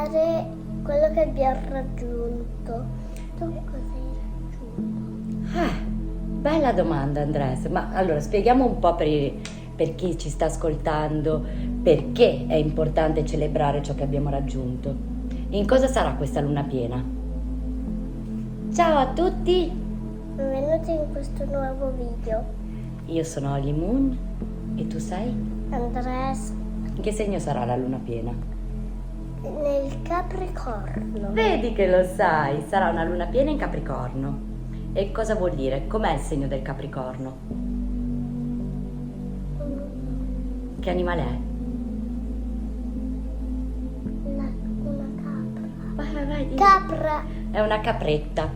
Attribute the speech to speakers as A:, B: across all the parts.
A: celebrare quello che abbiamo raggiunto. Tu cosa hai raggiunto?
B: Bella domanda, Andres. Ma allora spieghiamo un po' per chi ci sta ascoltando perché è importante celebrare ciò che abbiamo raggiunto. In cosa sarà questa luna piena? Ciao a tutti,
A: Benvenuti in questo nuovo video.
B: io sono Holly Moon e tu sei?
A: Andres
B: In che segno sarà la luna piena?
A: nel Capricorno.
B: Vedi che lo sai, sarà una luna piena in Capricorno. E cosa vuol dire? Com'è il segno del Capricorno? Che animale è?
A: Una capra.
B: Vai, dimmi.
A: Capra.
B: È una capretta.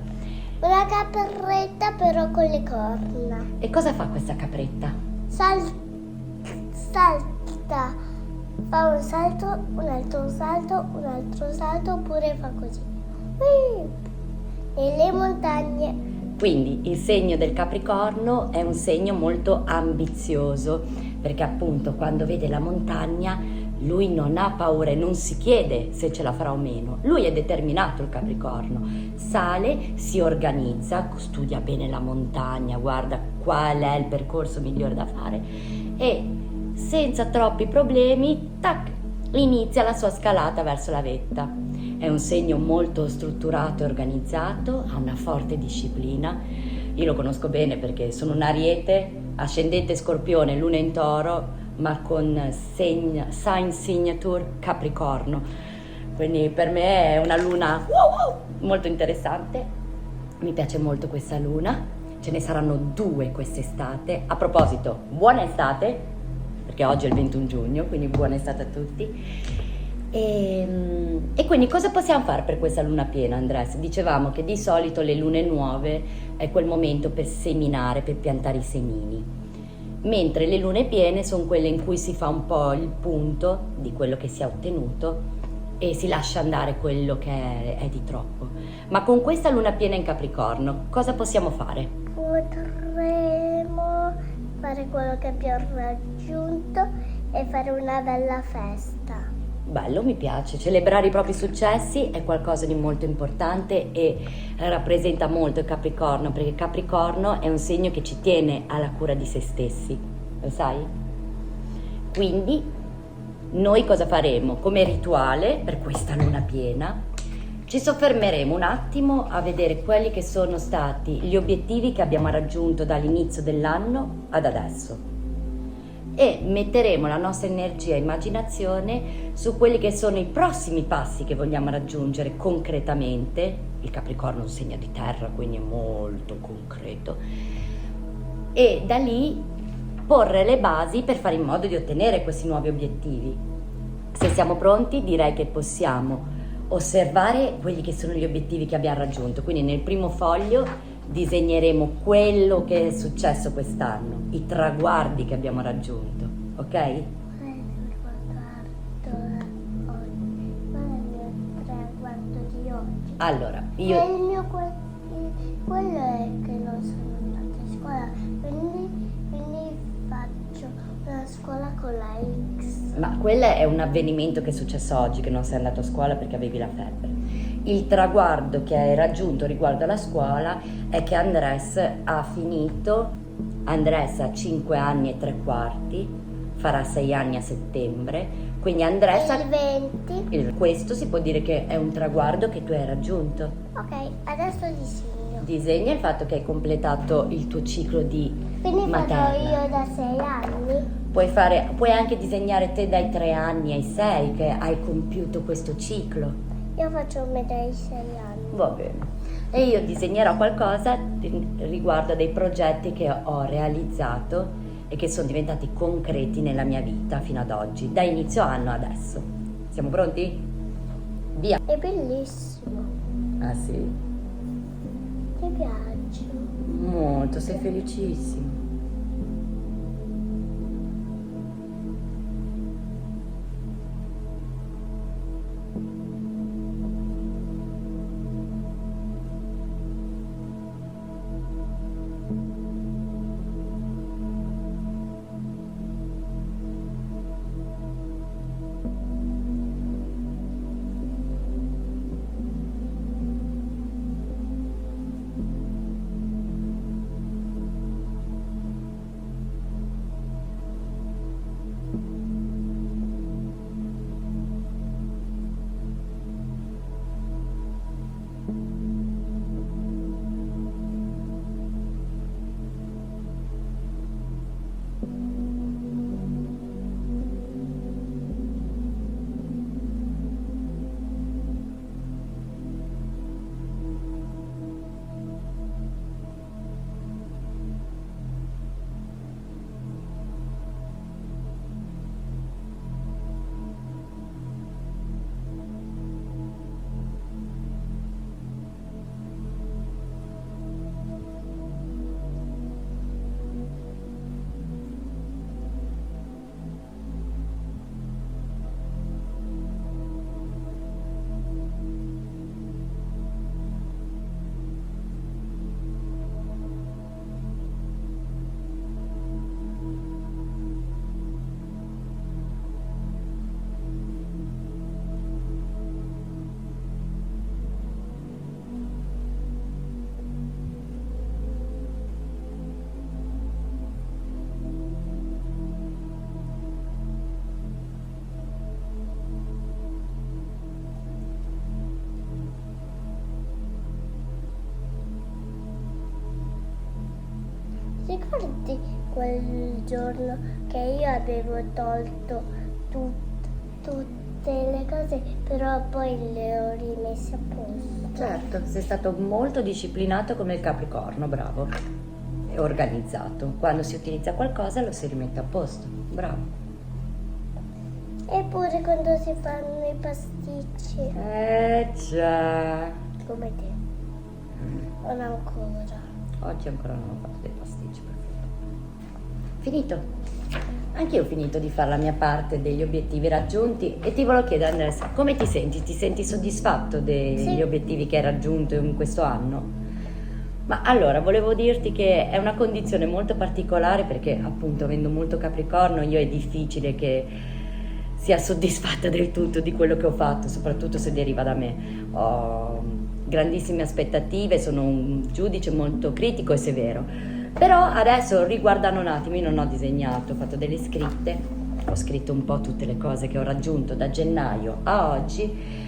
A: Una capretta però con le corna.
B: E cosa fa questa capretta?
A: Salta. Fa un salto, un altro salto, un altro salto, oppure fa così. Nelle montagne.
B: Quindi il segno del Capricorno è un segno molto ambizioso, perché appunto quando vede la montagna lui non ha paura e non si chiede se ce la farà o meno. Lui è determinato, il Capricorno. Sale, si organizza, studia bene la montagna, guarda qual è il percorso migliore da fare e senza troppi problemi, tac, inizia la sua scalata verso la vetta. È un segno molto strutturato e organizzato, ha una forte disciplina. Io lo conosco bene perché sono un Ariete, ascendente Scorpione, luna in Toro, ma con sign signature Capricorno. Quindi per me è una luna molto interessante. Mi piace molto questa luna. Ce ne saranno 2 quest'estate. A proposito, buona estate, perché oggi è il 21 giugno, quindi buona estate a tutti. E quindi cosa possiamo fare per questa luna piena, Andres? Dicevamo che di solito le lune nuove è quel momento per seminare, per piantare i semini, mentre le lune piene sono quelle in cui si fa un po' il punto di quello che si è ottenuto e si lascia andare quello che è di troppo. Ma con questa luna piena in Capricorno cosa possiamo fare?
A: Potremo fare quello che abbiamo raggiunto e fare una bella festa.
B: Bello, mi piace. Celebrare i propri successi è qualcosa di molto importante e rappresenta molto il Capricorno, perché il Capricorno è un segno che ci tiene alla cura di se stessi, lo sai? Quindi noi cosa faremo? Come rituale per questa luna piena ci soffermeremo un attimo a vedere quelli che sono stati gli obiettivi che abbiamo raggiunto dall'inizio dell'anno ad adesso. E metteremo la nostra energia e immaginazione su quelli che sono i prossimi passi che vogliamo raggiungere concretamente. Il Capricorno è un segno di terra, quindi è molto concreto. E da lì porre le basi per fare in modo di ottenere questi nuovi obiettivi. Se siamo pronti, direi che possiamo osservare quelli che sono gli obiettivi che abbiamo raggiunto. Quindi nel primo foglio disegneremo quello che è successo quest'anno, i traguardi che abbiamo raggiunto, ok?
A: Qual è il mio traguardo di oggi?
B: Allora,
A: Quello è che non sono andata a scuola, quindi faccio una scuola con la X.
B: ma quello è un avvenimento che è successo oggi, che non sei andato a scuola perché avevi la febbre. Il traguardo che hai raggiunto riguardo alla scuola è che Andres ha finito. Andres ha 5 anni e 3 quarti, farà 6 anni a settembre, quindi Andres
A: Il 20.
B: questo si può dire che è un traguardo che tu hai raggiunto.
A: Ok, adesso disegno.
B: Disegna il fatto che hai completato il tuo ciclo di
A: Quindi farò
B: materna.
A: io da 6 anni.
B: Puoi anche disegnare te dai 3 anni ai 6 che hai compiuto questo ciclo.
A: Io faccio metà di 6 anni.
B: Va bene. E io disegnerò qualcosa riguardo a dei progetti che ho realizzato e che sono diventati concreti nella mia vita fino ad oggi, da inizio anno adesso. Siamo pronti? Via.
A: È bellissimo.
B: Ah sì?
A: Ti piace?
B: Molto, sei felicissimo.
A: ricordi quel giorno che io avevo tolto tutte le cose, però poi le ho rimesse a posto?
B: Certo, sei stato molto disciplinato come il Capricorno, bravo. E organizzato. Quando si utilizza qualcosa lo si rimette a posto. Bravo.
A: Eppure quando si fanno i pasticci,
B: Già.
A: come te, non ancora.
B: Oggi ancora non ho fatto dei pasticci, perfetto. Finito. Anche io ho finito di fare la mia parte degli obiettivi raggiunti e ti volevo chiedere, Andres, come ti senti? Ti senti soddisfatto degli
A: Sì.
B: obiettivi che hai raggiunto in questo anno? Ma allora, volevo dirti che è una condizione molto particolare perché appunto avendo molto Capricorno io è difficile che sia soddisfatta del tutto di quello che ho fatto, soprattutto se deriva da me. Ho grandissime aspettative, sono un giudice molto critico e severo. Però adesso riguardando un attimo, io non ho disegnato, ho fatto delle scritte, ho scritto un po' tutte le cose che ho raggiunto da gennaio a oggi.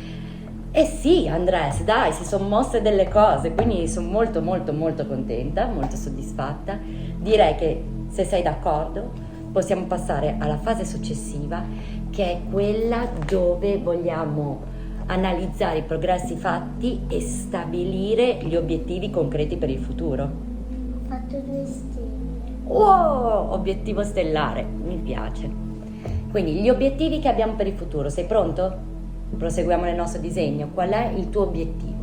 B: E sì, Andres, dai, si sono mosse delle cose, quindi sono molto molto molto contenta, molto soddisfatta. Direi che se sei d'accordo possiamo passare alla fase successiva, che è quella dove vogliamo analizzare i progressi fatti e stabilire gli obiettivi concreti per il futuro.
A: Ho fatto 2 stelle.
B: Wow, obiettivo stellare, mi piace. Quindi gli obiettivi che abbiamo per il futuro, sei pronto? Proseguiamo nel nostro disegno. Qual è il tuo obiettivo?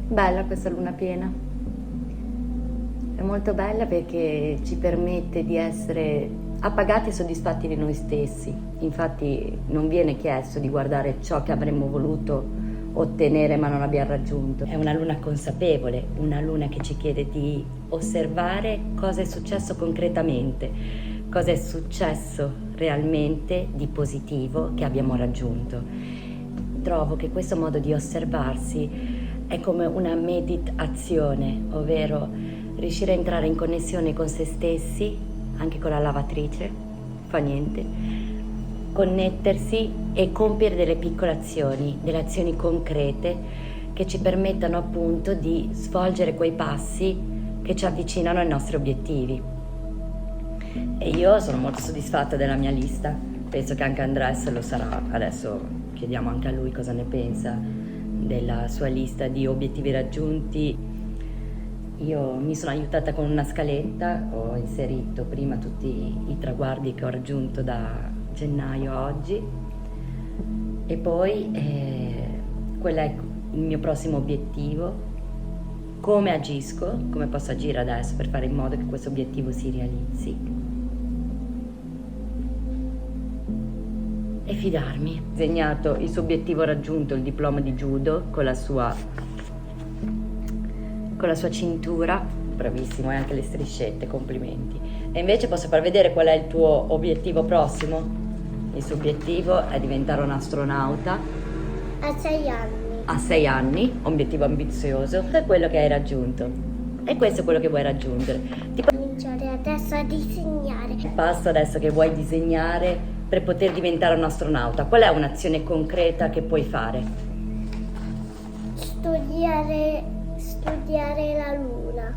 B: Bella questa luna piena. È molto bella perché ci permette di essere appagati e soddisfatti di noi stessi. Infatti non viene chiesto di guardare ciò che avremmo voluto ottenere ma non abbiamo raggiunto. È una luna consapevole, una luna che ci chiede di osservare cosa è successo concretamente, cosa è successo realmente di positivo che abbiamo raggiunto. Trovo che questo modo di osservarsi è come una meditazione, ovvero riuscire a entrare in connessione con se stessi, anche con la lavatrice, fa niente, connettersi e compiere delle piccole azioni, delle azioni concrete che ci permettano appunto di svolgere quei passi che ci avvicinano ai nostri obiettivi. E io sono molto soddisfatta della mia lista, penso che anche Andres lo sarà. Adesso chiediamo anche a lui cosa ne pensa della sua lista di obiettivi raggiunti. Io mi sono aiutata con una scaletta, ho inserito prima tutti i traguardi che ho raggiunto da gennaio a oggi e poi quello è il mio prossimo obiettivo, come agisco, come posso agire adesso per fare in modo che questo obiettivo si realizzi e fidarmi. Ho disegnato il suo obiettivo raggiunto, il diploma di judo con la sua cintura, bravissimo, e anche le striscette, complimenti. E invece posso far vedere qual è il tuo obiettivo prossimo? Il suo obiettivo è diventare un astronauta
A: A 6 anni.
B: a 6 anni, obiettivo ambizioso, è quello che hai raggiunto. E questo è quello che vuoi raggiungere.
A: Cominciare adesso a disegnare.
B: Il passo adesso che vuoi disegnare per poter diventare un astronauta, qual è un'azione concreta che puoi fare?
A: Studiare la luna.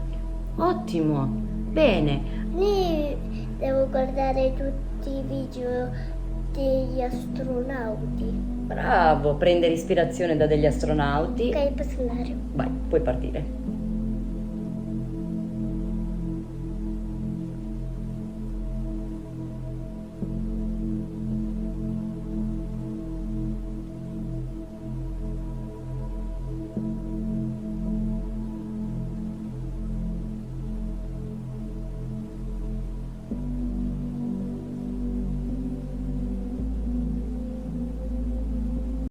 B: Ottimo, bene.
A: Lì devo guardare tutti i video degli astronauti.
B: Bravo, prendere ispirazione da degli astronauti.
A: Ok, posso andare.
B: Vai, puoi partire.